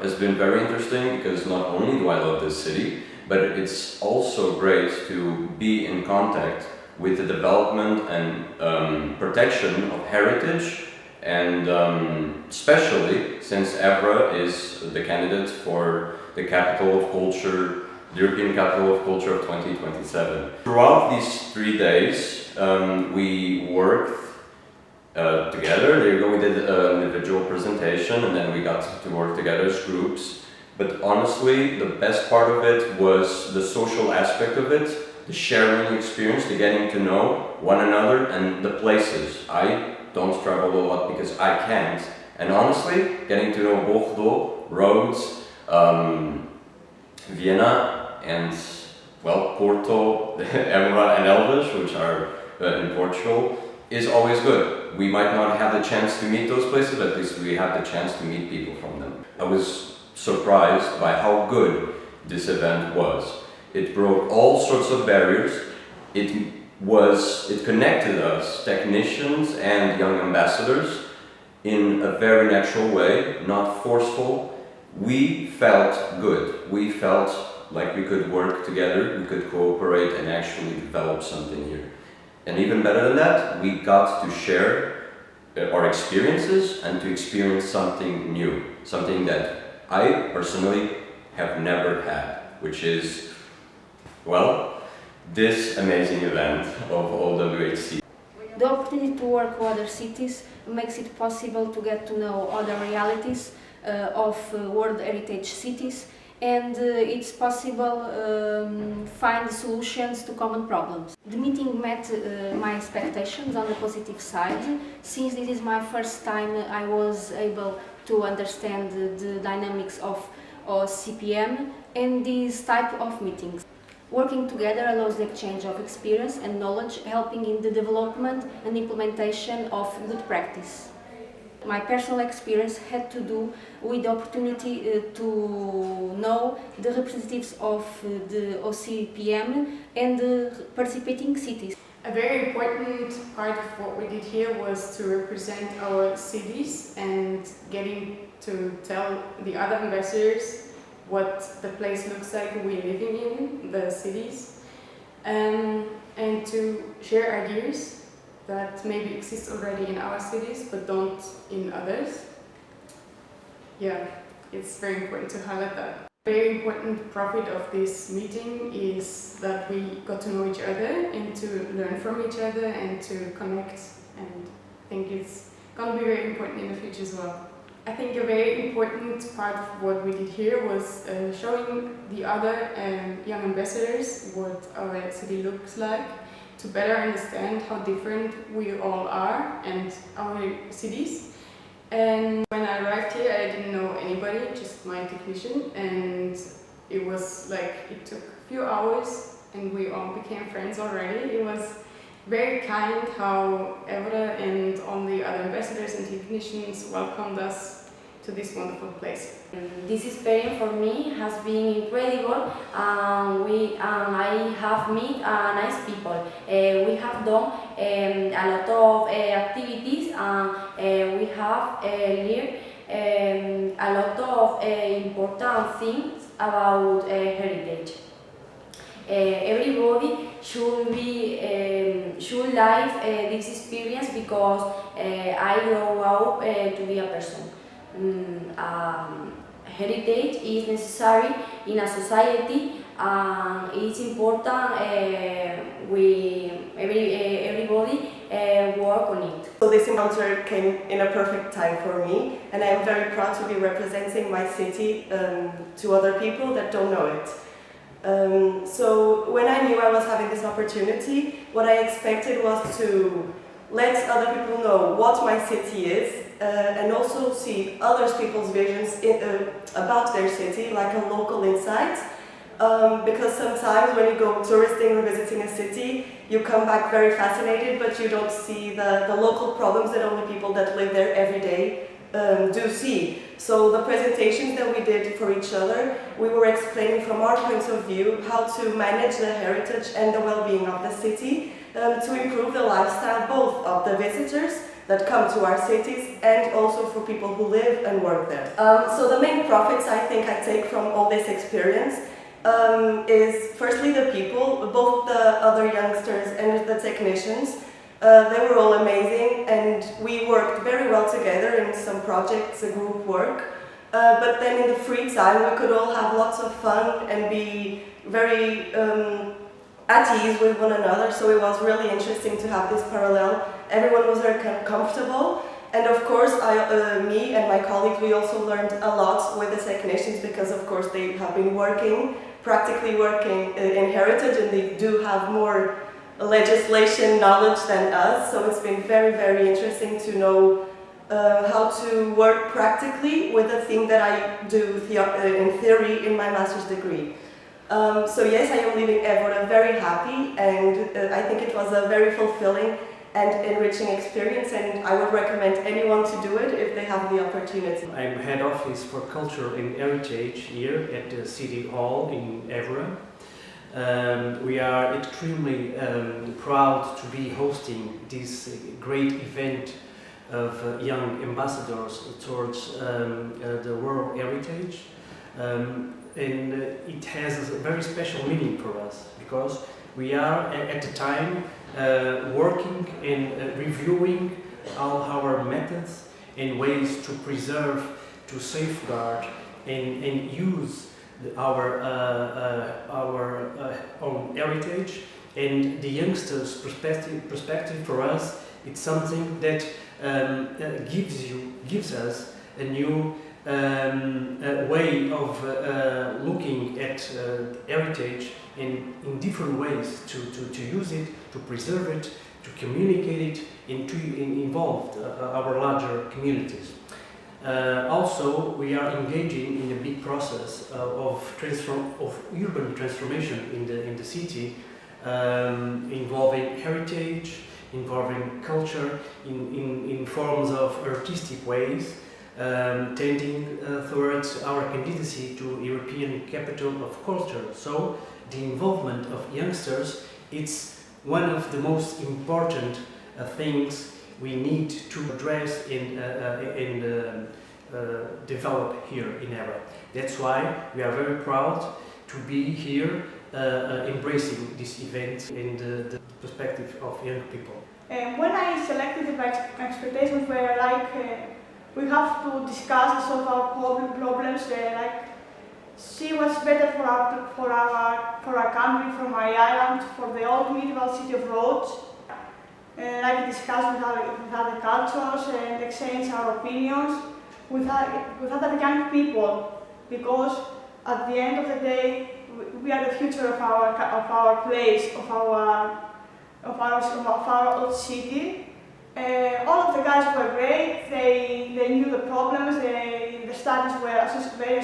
has been very interesting because not only do I love this city, but it's also great to be in contact with the development and protection of heritage, and especially since Evra is the candidate for the Capital of Culture, the European Capital of Culture of 2027. Throughout these 3 days, we worked together. There you go, we did an individual presentation and then we got to work together as groups. But honestly, the best part of it was the social aspect of it, the sharing experience, the getting to know one another and the places. I don't travel a lot because I can't. And honestly, getting to know Bordeaux, Rhodes, Vienna and, well, Porto, Évora and Elvas, which are in Portugal, is always good. We might not have the chance to meet those places, but at least we have the chance to meet people from them. I was surprised by how good this event was. It broke all sorts of barriers. It connected us, technicians and young ambassadors, in a very natural way, not forceful. We felt good. We felt like we could work together, we could cooperate and actually develop something here. And even better than that, we got to share our experiences and to experience something new, something that I personally have never had, which is, well, this amazing event of OWHC. The opportunity to work with other cities makes it possible to get to know other realities of World Heritage cities, and it's possible find solutions to common problems. The meeting met my expectations on the positive side. Since this is my first time, I was able to understand the dynamics of CPM and this type of meetings. Working together allows the exchange of experience and knowledge, helping in the development and implementation of good practice. My personal experience had to do with the opportunity to know the representatives of the OCPM and the participating cities. A very important part of what we did here was to represent our cities and getting to tell the other ambassadors what the place looks like we're living in, the cities, and to share ideas that maybe exist already in our cities but don't in others. Yeah, it's very important to highlight that. Very important profit of this meeting is that we got to know each other and to learn from each other and to connect, and I think it's going to be very important in the future as well. I think a very important part of what we did here was showing the other young ambassadors what our city looks like, to better understand how different we all are and our cities. And when I arrived here, I didn't know anybody, just my technician, and it was like, it took a few hours and we all became friends already. It was very kind how Évora and all the other ambassadors and technicians welcomed us to this wonderful place. This experience for me has been incredible. I have met nice people. We have done a lot of activities, and we have learned a lot of important things about heritage. Everybody should live this experience because I grow up to be a person. Heritage is necessary in a society. It's important everybody work on it. So this encounter came in a perfect time for me, and I am very proud to be representing my city to other people that don't know it. So when I knew I was having this opportunity, what I expected was to let other people know what my city is, and also see other people's visions about their city, like a local insight. Because sometimes when you go touristing or visiting a city, you come back very fascinated, but you don't see the local problems that only people that live there every day do see. So the presentations that we did for each other, we were explaining from our point of view how to manage the heritage and the well-being of the city, to improve the lifestyle both of the visitors that come to our cities and also for people who live and work there. So the main profits I think I take from all this experience is firstly the people, both the other youngsters and the technicians. They were all amazing and we worked very well together in some projects, group work. But then in the free time we could all have lots of fun and be very at ease with one another, so it was really interesting to have this parallel. Everyone was very comfortable, and of course me and my colleagues, we also learned a lot with the technicians because of course they have been practically working in heritage, and they do have more legislation knowledge than us, so it's been very, very interesting to know how to work practically with the thing that I do in theory in my master's degree. So yes, I am leaving Évora very happy, and I think it was a very fulfilling and enriching experience, and I would recommend anyone to do it if they have the opportunity. I'm head office for culture and heritage here at the City Hall in Évora. We are extremely proud to be hosting this great event of young ambassadors towards the World Heritage. And it has a very special meaning for us because we are at the time working and reviewing all our methods and ways to preserve, to safeguard and use our own heritage. And the youngsters' perspective for us, it's something that gives us a new way of looking at heritage in different ways to use it, to preserve it, to communicate it, and to involve our larger communities. Also, we are engaging in a big process of urban transformation in the city, involving heritage, involving culture in forms of artistic ways, tending towards our candidacy to European Capital of Culture. So the involvement of youngsters, it's one of the most important things we need to address and develop here in Évora. That's why we are very proud to be here embracing this event in the perspective of young people. When I selected it, my expectations were like we have to discuss and solve our problems, like see what's better for our country, for my island, for the old medieval city of Rhodes. Like discuss with other cultures and exchange our opinions with other young people, because at the end of the day we are the future of our place, of our old city. All of the guys were great. They knew the problems. The studies were very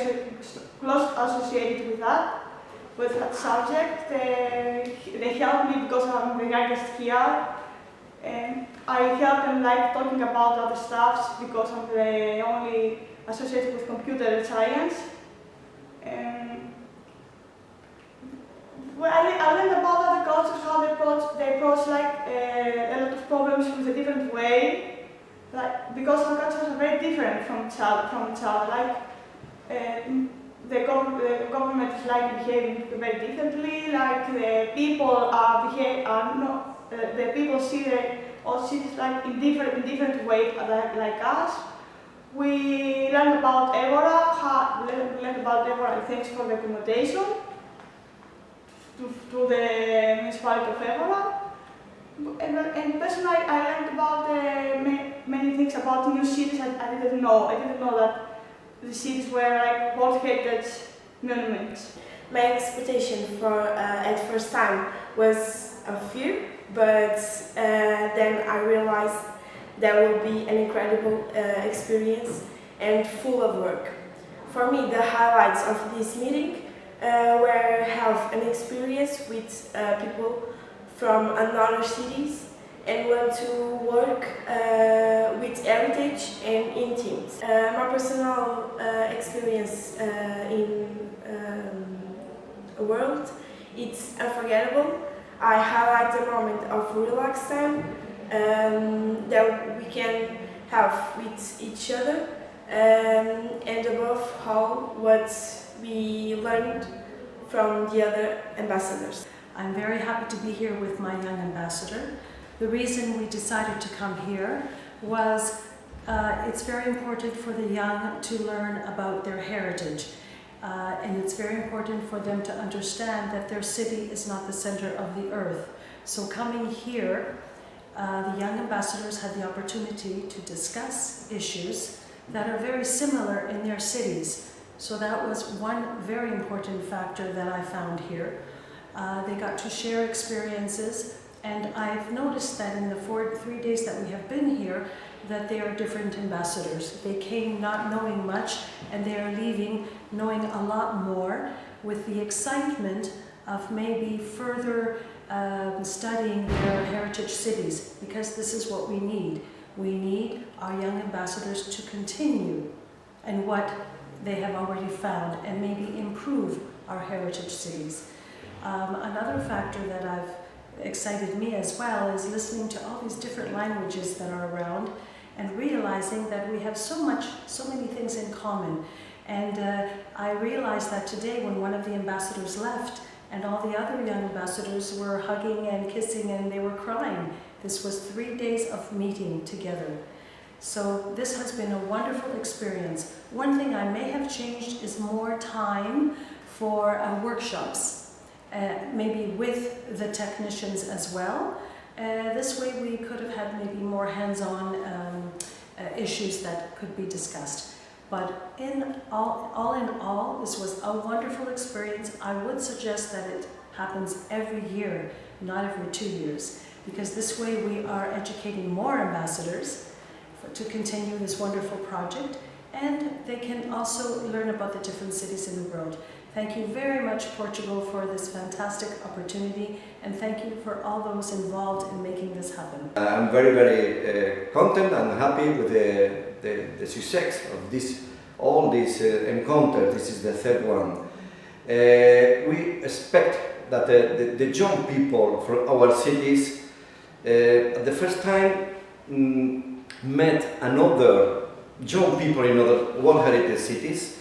close associated with that subject. They helped me because I'm the youngest here. I help them like talking about other stuff because I'm the only associated with computer science. Well, I learned about other cultures, how they approach like a lot of problems with a different way, like because our cultures are very different from each other. Like the government is like behaving very differently. Like the people the people see all cities like in different ways like us. We learned about Évora. Thanks for the accommodation to the municipality of Évora. And personally, I learned about many things about new cities I didn't know. I didn't know that the cities were like World Heritage monuments. My expectation at first time was a fear, but then I realized that will be an incredible experience and full of work. For me, the highlights of this meeting were have an experience with people from another cities and want to work with heritage and in teams. My personal experience in a world, it's unforgettable. I highlight the moment of relax time that we can have with each other, and above all what we learned from the other ambassadors. I'm very happy to be here with my young ambassador. The reason we decided to come here was it's very important for the young to learn about their heritage. And it's very important for them to understand that their city is not the center of the earth. So coming here, the young ambassadors had the opportunity to discuss issues that are very similar in their cities. So that was one very important factor that I found here. They got to share experiences, and I've noticed that in the 3 days that we have been here, that they are different ambassadors. They came not knowing much, and they are leaving knowing a lot more, with the excitement of maybe further studying their heritage cities, because this is what we need. We need our young ambassadors to continue in what they have already found and maybe improve our heritage cities. Another factor that I've excited me as well is listening to all these different languages that are around and realizing that we have so many things in common. And I realized that today when one of the ambassadors left and all the other young ambassadors were hugging and kissing and they were crying. This was 3 days of meeting together. So this has been a wonderful experience. One thing I may have changed is more time for workshops, maybe with the technicians as well. This way we could have had maybe more hands-on issues that could be discussed. But all in all, this was a wonderful experience. I would suggest that it happens every year, not every 2 years, because this way we are educating more ambassadors to continue this wonderful project, and they can also learn about the different cities in the world. Thank you very much, Portugal, for this fantastic opportunity, and thank you for all those involved in making this happen. I'm very content and happy with the success of all these encounters. This is the third one. We expect that the young people from our cities, at the first time, met another young people in other World Heritage cities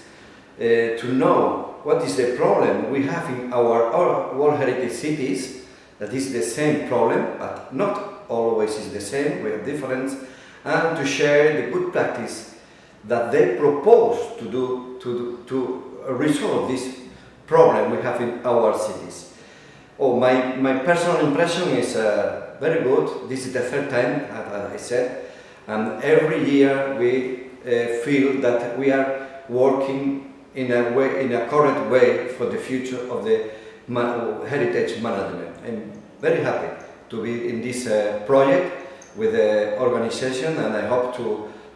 to know what is the problem we have in our World Heritage cities. That is the same problem, but not always is the same, we have difference, and to share the good practice that they propose to do to resolve this problem we have in our cities. Oh, my personal impression is very good. This is the third time, as I said, and every year we feel that we are working in a correct way for the future of the heritage management. I'm very happy to be in this project with the organization, and I hope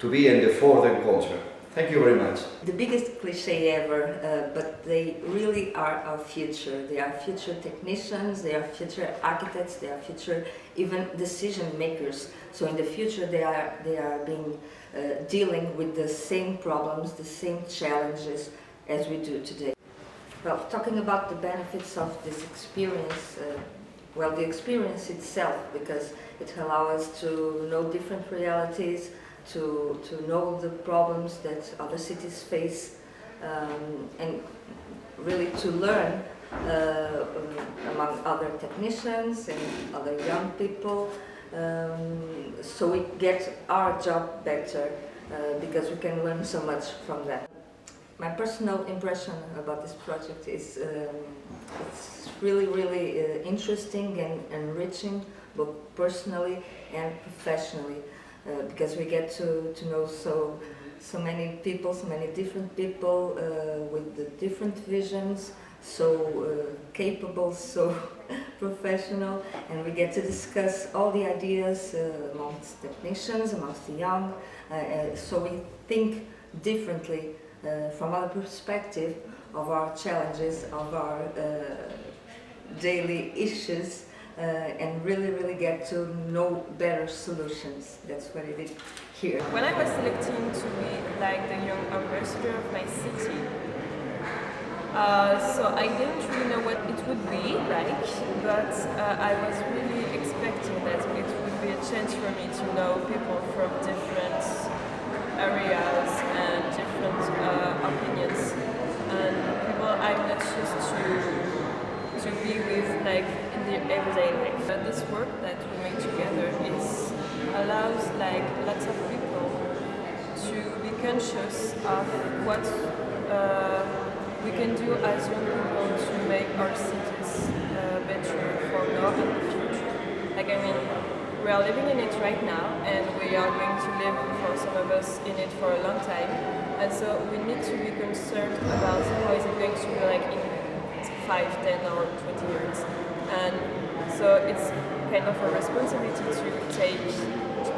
to be in the fourth encounter. Thank you very much. The biggest cliche ever, but they really are our future. They are future technicians, they are future architects, they are future even decision makers. So in the future they are being dealing with the same problems, the same challenges as we do today. Well, talking about the benefits of this experience, well, the experience itself, because it allows us to know different realities, to know the problems that other cities face, and really to learn among other technicians and other young people, so we get our job better, because we can learn so much from that. My personal impression about this project is it's really interesting and enriching, both personally and professionally, because we get to know so many people, so many different people with the different visions, so capable, so professional, and we get to discuss all the ideas amongst technicians, amongst the young, so we think differently from our perspective of our challenges, of our daily issues, and really get to know better solutions. That's what I did here. When I was selected to be like the young ambassador of my city, So I didn't really know what it would be like, but I was really expecting that it would be a chance for me to know people from different areas and different opinions, and people I'm not used to be with, like in the everyday life. But this work that we make together allows like lots of people to be conscious of what we can do as young people to make our cities better for now and the future. Like, I mean, we are living in it right now, and we are going to live, for some of us, in it for a long time. And so we need to be concerned about how is it going to be like in 5, 10 or 20 years. And so it's kind of a responsibility to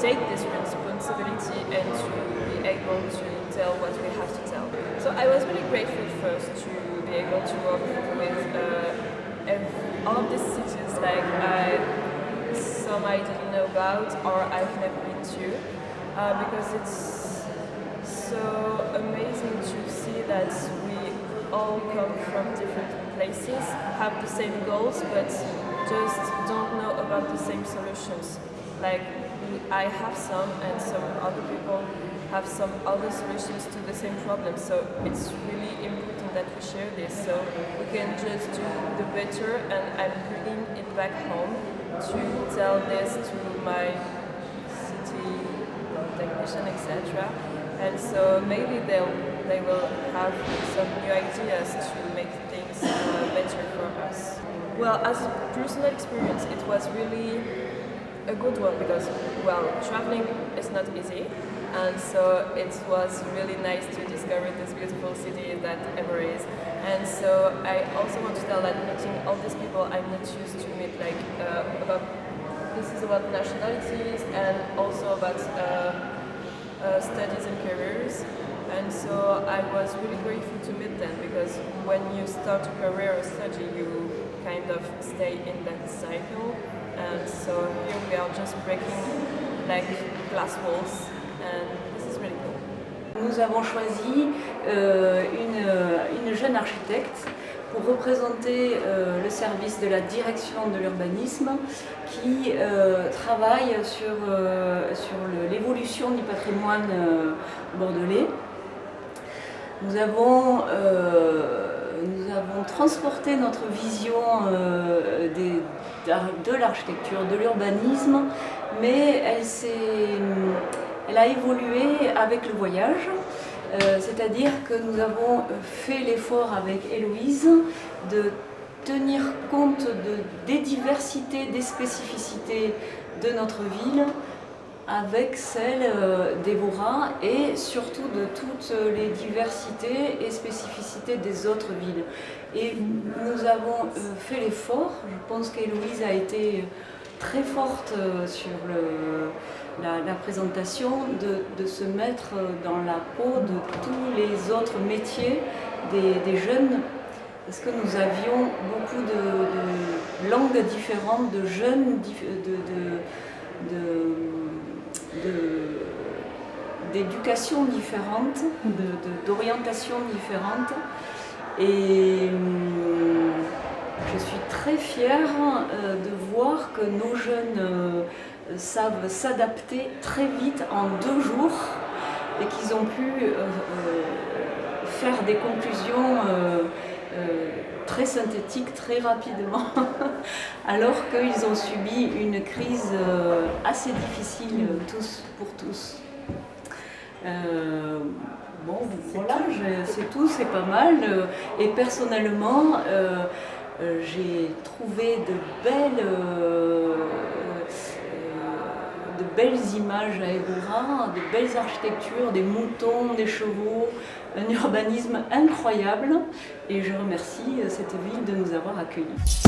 take this responsibility and to be able to tell what we have to tell. So I was really grateful first to be able to work with all of these cities, like some I didn't know about or I've never been to, because it's so amazing to see that we all come from different places, have the same goals, but just don't know about the same solutions. Like, I have some, and some other people have some other solutions to the same problem. So it's really important that we share this, so we can just do the better. And I'm bringing it back home to tell this to my city technician, etc. And so maybe they will have some new ideas to make things better for us. Well, as a personal experience, it was really a good one because, well, traveling is not easy, and so it was really nice to discover this beautiful city that Évora is. And so I also want to tell that meeting all these people I'm not used to meet, like this is about nationalities and also about studies and careers. And so I was really grateful to meet them, because when you start a career or study, you kind of stay in that cycle. And so here we are just breaking like glass walls, and this is really cool. Nous avons choisi une jeune architecte pour représenter le service de la direction de l'urbanisme qui travaille sur l'évolution du patrimoine bordelais. Nous avons transporté notre vision de l'architecture, de l'urbanisme, mais elle a évolué avec le voyage. C'est-à-dire que nous avons fait l'effort avec Héloïse de tenir compte des diversités, des spécificités de notre ville avec celle d'Évora et surtout de toutes les diversités et spécificités des autres villes. Et nous avons fait l'effort, je pense qu'Héloïse a été très forte sur la présentation, de se mettre dans la peau de tous les autres métiers des jeunes, parce que nous avions beaucoup de langues différentes, de jeunes, d'éducation différentes, d'orientation différentes. Et je suis très fière de voir que nos jeunes savent s'adapter très vite en 2 jours et qu'ils ont pu faire des conclusions très synthétiques très rapidement alors qu'ils ont subi une crise assez difficile pour tous. Bon, voilà, c'est tout, c'est pas mal. Et personnellement, j'ai trouvé de belles images à Évora, de belles architectures, des moutons, des chevaux, un urbanisme incroyable. Et je remercie cette ville de nous avoir accueillis.